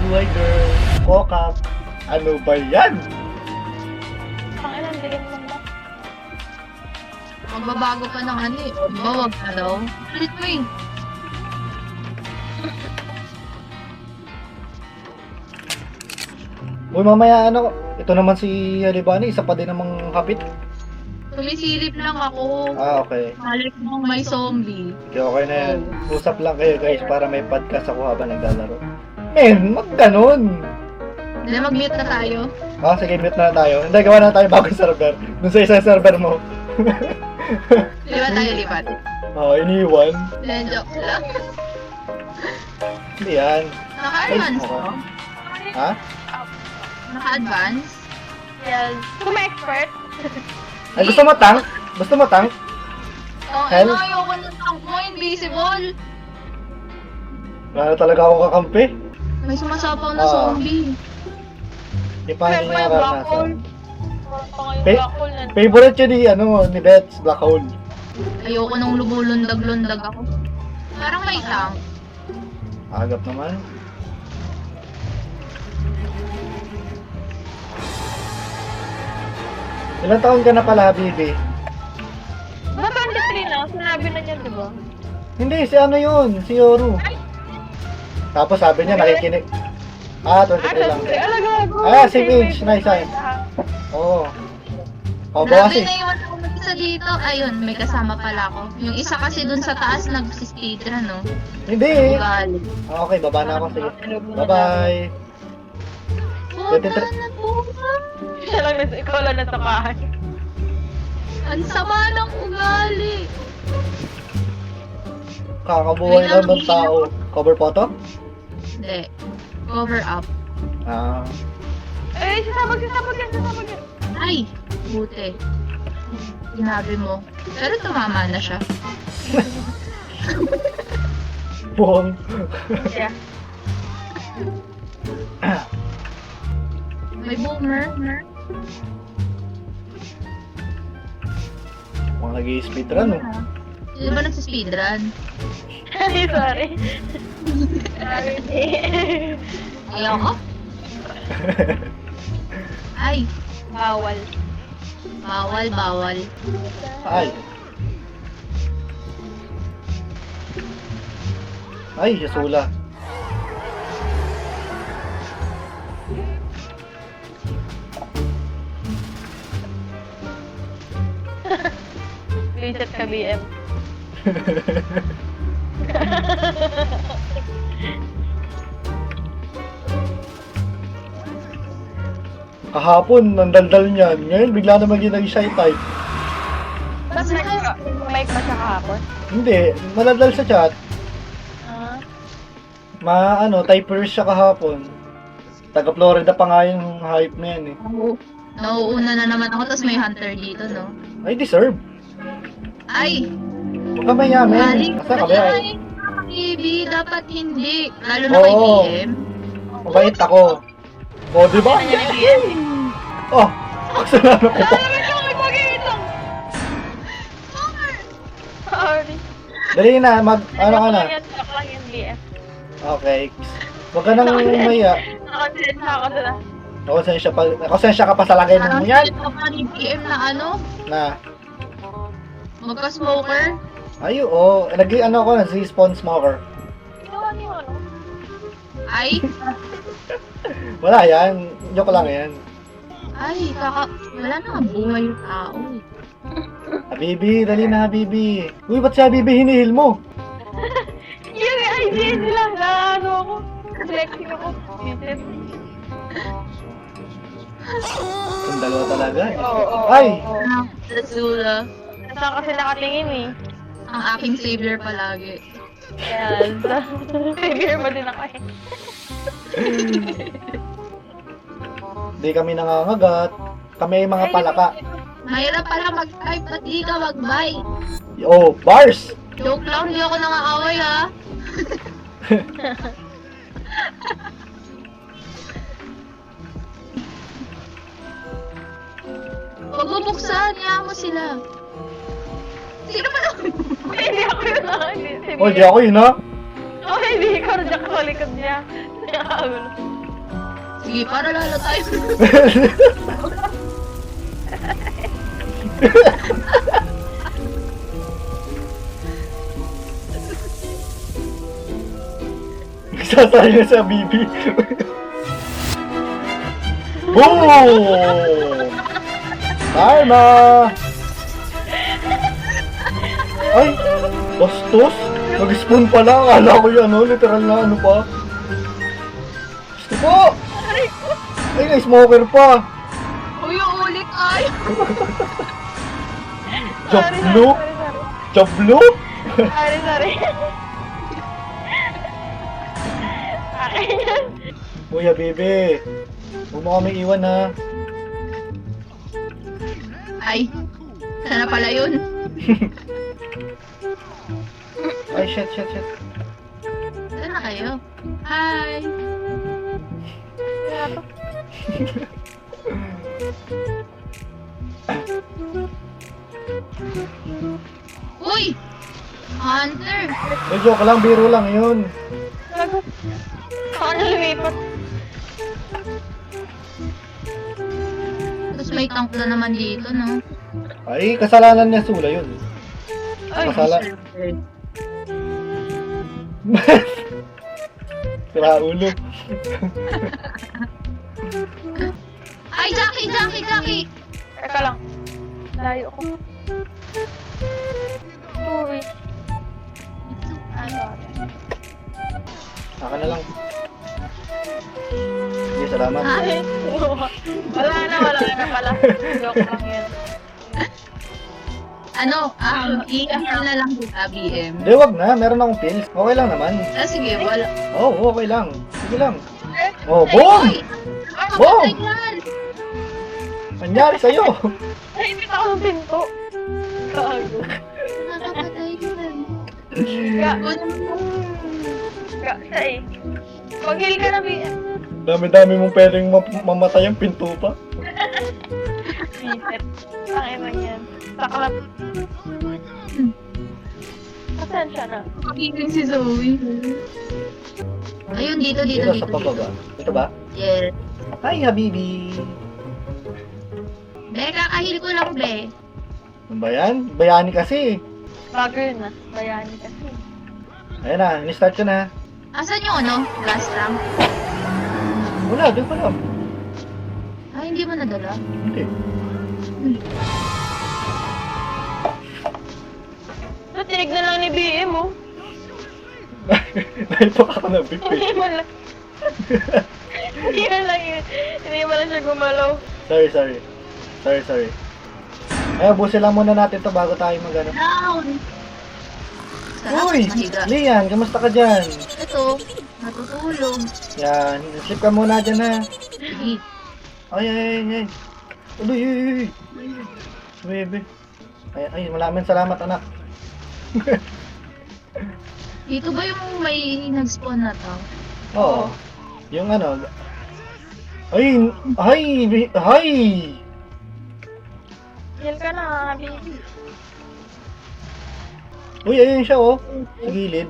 buhay, girl. Kokak. Ano ba yan? Ang ilan, dilim mo ba? Magbabago pa ng ano eh. Bawag na daw. Ulit mo eh. Uy, mamaya ano, ito naman si Halibani, isa pa din namang kapit. Tumisilip lang ako. Ah, okay. Malik mong may zombie. Okay na yan. Usap lang kayo guys para may podcast ako habang naglalaro. Men, mag ganon. Hindi, mag-mute na tayo. Ah, sige, mute na tayo. Hindi, gawa na tayo bagong server. Dun sa isang server mo. Lipat tayo, lipat. Oh, iniwan. Then, joke lang. Hindi yan. Naka-advance Ay, mo? Ha? Naka-advance? Yes. Kung may expert, Ay, gusto mo tank? Gusto mo tank? Oh, Hell? ayoko ng tank mo, invisible. Wala na talaga ako kakampi. May sumasapaw na Ah. zombie. Di pa Meron hindi pa niya yung black hole. karanasan. pa nga yung Fa- black hole na. Favorite yun ni Bets, Black Hole. Ayoko nung lumulundag-lundag ako. Parang may tank. Agap naman. Ilang taon ka na pala, Bibi? Ba, 23 na? Sinabi na niya, di ba? Hindi, si ano yun? Si Yoru. Tapos sabi niya, nakikinig. Ah, 23 lang. Alaga. Ah, same age. Nice, nice. Oo. Oh, Grabe, kasi. naiwan ako mag-isa dito. Ayun, may kasama pala ako. Yung isa kasi dun sa taas nag-speedrun, no? Hindi. Ugali. Okay, baba na ako. Sige. Bye-bye. Puta 23. na puta. Siya lang, ikaw lang natapahan. Ang sama ng ugali. Kakabuhay lang ng tao. Cover photo? Hindi. Cover up. Ah. Eh, sasabag yan. Ay, buti. Sinabi mo. Pero tumama na siya. Buong. Yeah. May boomer. Mga nag-i-speedrun, oh. Di ba nagsispeedrun? Sorry. Ayoko. Ay, Bawal. bawal. Ay. Ay, Yasula. Reset ka, BM. Kahapon, nandaldal niyan. Ngayon, bigla na maging nag-shy type. Tapos mic pa siya kahapon. Hindi, maladal sa chat. Ah. Typers siya kahapon. Taga Florida pa nga yung hype na yan eh. Nauuna na naman ako, tapos may hunter dito, no? Ay, deserve. Ay, Huwag ka mayamin. galing Asa ka ba? ay, baby, dapat hindi. Lalo na kay Oo. BM. Mabait ako. O, di ba? Kanya ni BM. Oh, kasalanan ko pa. Sorry. Dali na, ano ka na? Joke lang yan, BM. Okay. Huwag ka nang maya. Nakonsensya ako doon. Nakonsensya ka pa sa lagay mo yan. Parang pa ni BM na ano, Na, magka-smoker. ay, oo. Nag-spawn smoker. Ginawa niyo ano? Ay, Wala yan. Joke lang yan. ay, wala na nga buhay yung tao eh. Habibi, dali na Habibi. Uy, ba't si Habibi hinihil mo? Yung idea nila na ano ako. Flexing ako. Visit. Yung dalawa talaga. Oo. Ay! Lazula, Saan kasi nakatingin eh. ang aking savior palagi. Yes. Figure mo din ako eh. Di kami nangangagat. Kami ay mga palaka. Mahirap pala mag-type, ba't di ka mag-buy? Oh, bars! Joke lang, di ako nangaaway ha. Huwag mo buksan, niya mo sila. Sino ba naman? Hindi ako yun ah. Hindi, si Oh, di BM. ako yun ha? Oh, hindi ikaw. Diyan ka sa likod niya. Nakakagulo. Sige, para lalo tayo. Sasali na sa Bibi. Boom! Karma! Ay! Bastos! Nag-spawn pala. Akala ko yung ano, literal na ano pa. Gusto po! Ay, na-smoker pa! Uy, ulit ay. Jablo! Jablo? Sorry. Akin yan. Kuya, bebe. Huwag mo kami iwan, ha? Ay, sana pala yun. Ay, shit. Saan na kayo? Hi! Kaya to. Uy! Hunter! May joke lang, biro lang yun. Gago. Saan na lumipat? Tapos may tank na naman dito, no? Ay, kasalanan niya Sula yun. Ay, Kasala. Sira ulo. Ay, Jackie! teka lang. Layo ko. Uy. Ano? Saka na lang. Sige, salamat. Ay, Wala na pala. Joke lang yan. ano, i-heal na lang kita, BM. Hindi, wag na. Meron akong pills. Okay lang naman. Ah, sige, wala. Oo, okay lang. Sige lang. Oh, boom! Ay, Boom! kapatay yan! Nangyari sa'yo. Nainit ako ng pinto. Gago. Nakakapatay yan. Gago. Siya eh. Mag-heal ka na, BM. Dami-dami mong pwedeng mamatay ang pinto pa. Bisit. Ang ina yan. Saklat. Asan siya na? Pagiging si Zoe. Ayun, dito. Dito sa pababa. Ito ba? Yes. Hi, Habibi. Be, kakahil ko lang, be. Ano ba yan? Bayani kasi. Bago yun na. Bayani kasi. Ayan na, ni-start ko na. Asan yung ano? Last rank? Wala, doon pa lang. Ay, hindi mo nadala. Hindi. So, tinignan lang ni BM, oh. Naipak ako na big Hindi mo lang. Hindi mo lang yun. Hindi mo lang siya gumalaw. Sorry. Ay, ubusin lang muna natin to bago tayo magano. Down! Sarap Uy! mahiga. Lian, kamusta ka dyan? Ito, natutulog. Yan, sleep ka muna dyan ha. Sige. Ay. Uy. Bebe. Ay, maraming salamat anak. Dito ba yung may nag-spawn na tao? Oo. Yung ano. Hi! Heal ka na, baby. Uy, ayun siya oh. Sa gilid.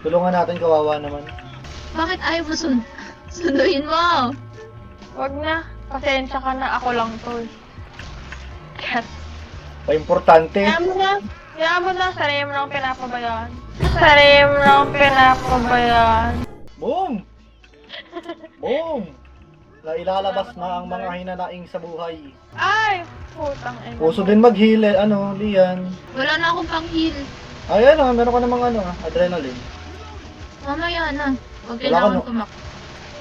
Tulungan natin, kawawa naman. Bakit ayaw mo sunduin mo? Wag na. Pasensya ka na. Ako lang to. Kat. Pa-importante. Kaya mo na. Sanay mo na akong pinapabayaan. Boom! Nailalabas na ang mga hinanaing sa buhay. Ay! Putang ina. Puso din mag-heal, Lian. Wala na akong pang-heal. Ay, meron ka namang adrenaline. Mamaya na. Huwag Wala kailangan ka, no? tumakbo.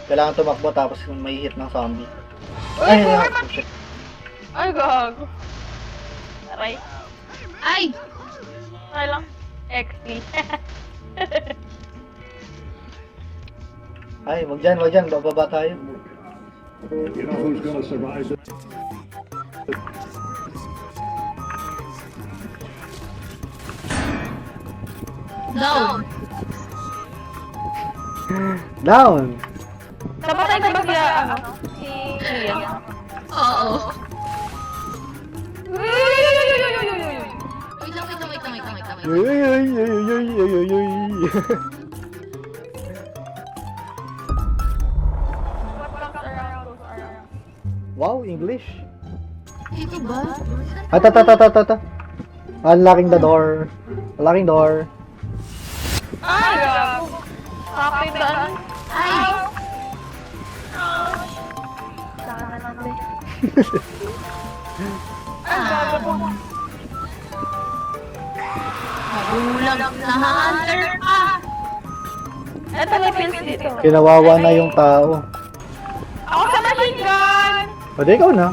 Kailangan tumakbo tapos may hit ng zombie. Uy, Ay, shit. Ay, gago. Aray. Ay! Ay lang. XP. Ay, wag dyan, bababa tayo. You know who's gonna survive this? Down! Down! Napatay ka ba kaya, si Ian? Oo. Uy! Wait lang. Ay. Wow, English. Ito ba? Ata. Unlocking the door. Unlocking door. Ay, gago. Kapitan. Ay! Sana natin. Ay, gago po. Magulag na hunter pa! Eto may pills dito. Kinawawa na yung tao. Ako sa machine gun! Pwede ikaw na.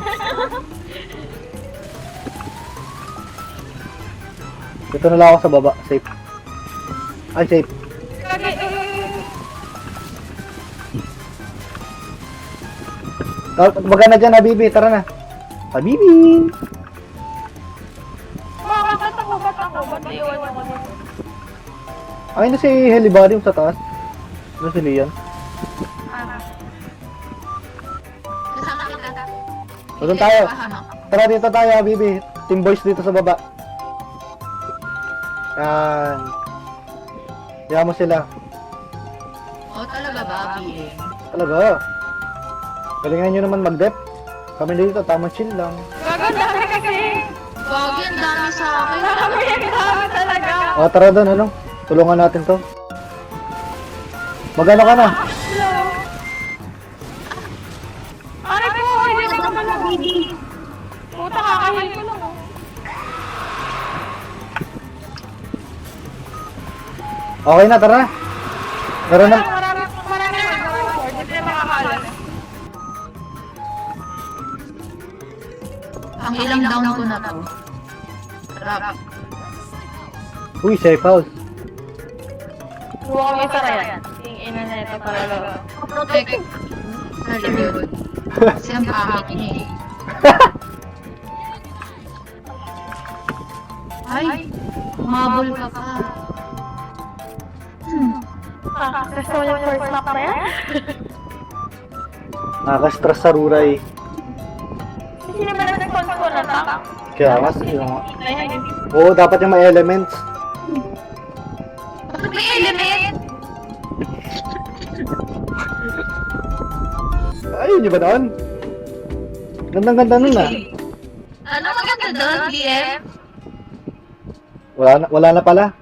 Dito na lang ako sa baba. Safe. Ay, safe. Kage, Magana dyan, Habibi. Tara na. Habibi! ba't ako? Ba't iwan ako dito? Ay, na si Helibarium sa taas. Ano si Lian? Kasama kita. Doon tayo. Paano? Tara dito tayo, Habibi. Team boys dito sa baba. Yan. Yan mo sila. Oh, talaga ba, BM? Talaga. Galingan nyo naman mag-dep. Kami dito, tamang chill lang. Gago, dami kasi. Wag yan, dami sa akin. Dami talaga. O, tara doon, ano? Tulungan natin to. Magano ka na? Aray ko, hindi ko naman nabidi. Puta, kakahin ko lang. Okay na, tara. Tara na. Marami mag-record. Hindi na makakalas. Ang ilang down ko na to. Rap. Uy, safe house. Huwag kami sara yan. Yung ina na ito talaga. Protect. Sorry, yun. Kasi ang pangit niya eh. Ay, umabol ka pa. Gusto mo yung first lap na yan? Nakaka-stress sa ruray. Sino ba nag-sponsor ko na tank? Kaya mas, yung... Ayun. Oo, dapat yung may elements. Bakit may element? Ayun, di ba doon? Gandang-ganda nun ah. Ano maganda doon, BM? Wala na pala.